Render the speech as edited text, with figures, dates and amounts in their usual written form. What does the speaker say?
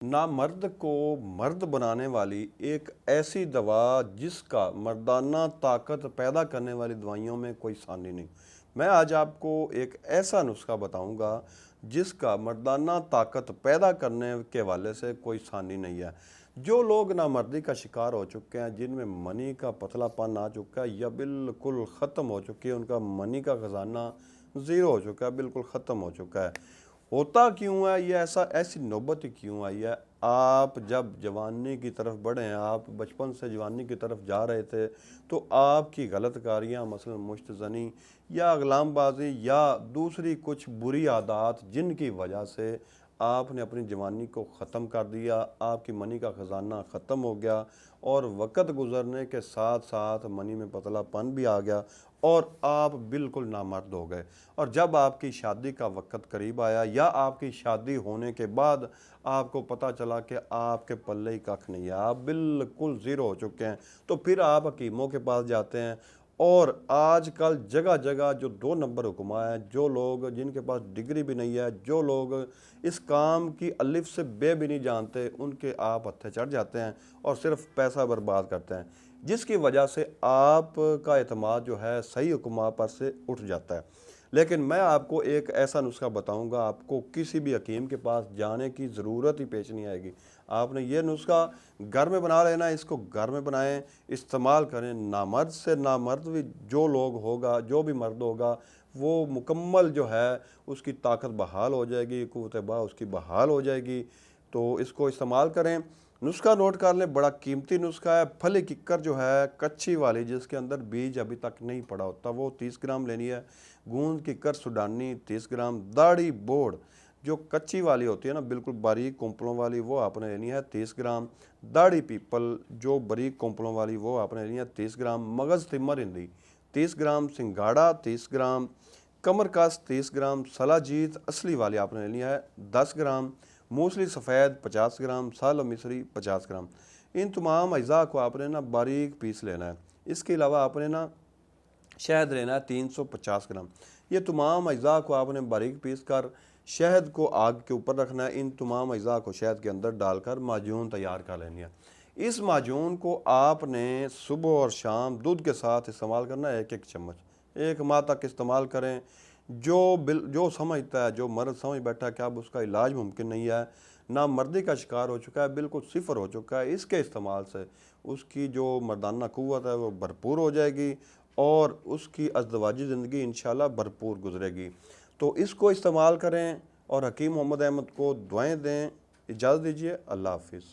نامرد کو مرد بنانے والی ایک ایسی دوا جس کا مردانہ طاقت پیدا کرنے والی دوائیوں میں کوئی ثانی نہیں۔ میں آج آپ کو ایک ایسا نسخہ بتاؤں گا جس کا مردانہ طاقت پیدا کرنے کے حوالے سے کوئی ثانی نہیں ہے۔ جو لوگ نامردی کا شکار ہو چکے ہیں، جن میں منی کا پتلا پن آ چکا ہے یا بالکل ختم ہو چکی ہے، ان کا منی کا خزانہ زیرو ہو چکا ہے، بالکل ختم ہو چکا ہے، ہوتا کیوں ہے یہ ایسی نوبت کیوں آئی ہے؟ آپ جب جوانی کی طرف بڑھے ہیں، آپ بچپن سے جوانی کی طرف جا رہے تھے، تو آپ کی غلط کاریاں مثلا مشت زنی یا اغلام بازی یا دوسری کچھ بری عادات جن کی وجہ سے آپ نے اپنی جوانی کو ختم کر دیا، آپ کی منی کا خزانہ ختم ہو گیا، اور وقت گزرنے کے ساتھ ساتھ منی میں پتلا پن بھی آ گیا اور آپ بالکل نامرد ہو گئے۔ اور جب آپ کی شادی کا وقت قریب آیا یا آپ کی شادی ہونے کے بعد آپ کو پتہ چلا کہ آپ کے پلے ہی ککھ نہیں ہے، آپ بالکل زیرو ہو چکے ہیں، تو پھر آپ حکیموں کے پاس جاتے ہیں۔ اور آج کل جگہ جگہ جو 2 نمبر حکماں ہیں، جو لوگ جن کے پاس ڈگری بھی نہیں ہے، جو لوگ اس کام کی الف سے بے بھی نہیں جانتے، ان کے آپ ہتھے چڑھ جاتے ہیں اور صرف پیسہ برباد کرتے ہیں، جس کی وجہ سے آپ کا اعتماد جو ہے صحیح حکماں پر سے اٹھ جاتا ہے۔ لیکن میں آپ کو ایک ایسا نسخہ بتاؤں گا، آپ کو کسی بھی حکیم کے پاس جانے کی ضرورت ہی پیش نہیں آئے گی۔ آپ نے یہ نسخہ گھر میں بنا لینا، اس کو گھر میں بنائیں، استعمال کریں۔ نامرد سے نامرد بھی جو لوگ ہوگا، جو بھی مرد ہوگا، وہ مکمل جو ہے اس کی طاقت بحال ہو جائے گی، قوت باہ اس کی بحال ہو جائے گی۔ تو اس کو استعمال کریں۔ نسخہ نوٹ کر لیں، بڑا قیمتی نسخہ ہے۔ پھلی ککر جو ہے کچی والی، جس کے اندر بیج ابھی تک نہیں پڑا ہوتا، وہ 30 گرام لینی ہے۔ گوند ککر سوڈانی 30 گرام۔ داڑھی بوڑ جو کچی والی ہوتی ہے نا، بالکل باریک کونپلوں والی، وہ آپ نے لینی ہے 30 گرام۔ داڑھی پیپل جو باریک کونپلوں والی، وہ آپ نے لینی ہے 30 گرام۔ مغز تمر ہندی 30 گرام۔ سنگاڑا 30 گرام۔ کمر کس 30 گرام۔ سلا جیت اصلی والی آپ نے لینی ہے 10 گرام۔ موسلی سفید 50 گرام۔ سال مصری 50 گرام۔ ان تمام اجزاء کو آپ نے نا باریک پیس لینا ہے۔ اس کے علاوہ آپ نے نا شہد لینا ہے 350 گرام۔ یہ تمام اجزاء کو آپ نے باریک پیس کر شہد کو آگ کے اوپر رکھنا ہے۔ ان تمام اجزاء کو شہد کے اندر ڈال کر معجون تیار کر لینی ہے۔ اس معجون کو آپ نے صبح اور شام دودھ کے ساتھ استعمال کرنا ہے، 1 چمچ، 1 ماہ تک استعمال کریں۔ جو سمجھتا ہے، جو مرد سمجھ بیٹھا ہے کہ اب اس کا علاج ممکن نہیں ہے، نامردی کا شکار ہو چکا ہے، بالکل صفر ہو چکا ہے، اس کے استعمال سے اس کی جو مردانہ قوت ہے وہ بھرپور ہو جائے گی اور اس کی ازدواجی زندگی انشاءاللہ بھرپور گزرے گی۔ تو اس کو استعمال کریں اور حکیم محمد احمد کو دعائیں دیں۔ اجازت دیجیے، اللہ حافظ۔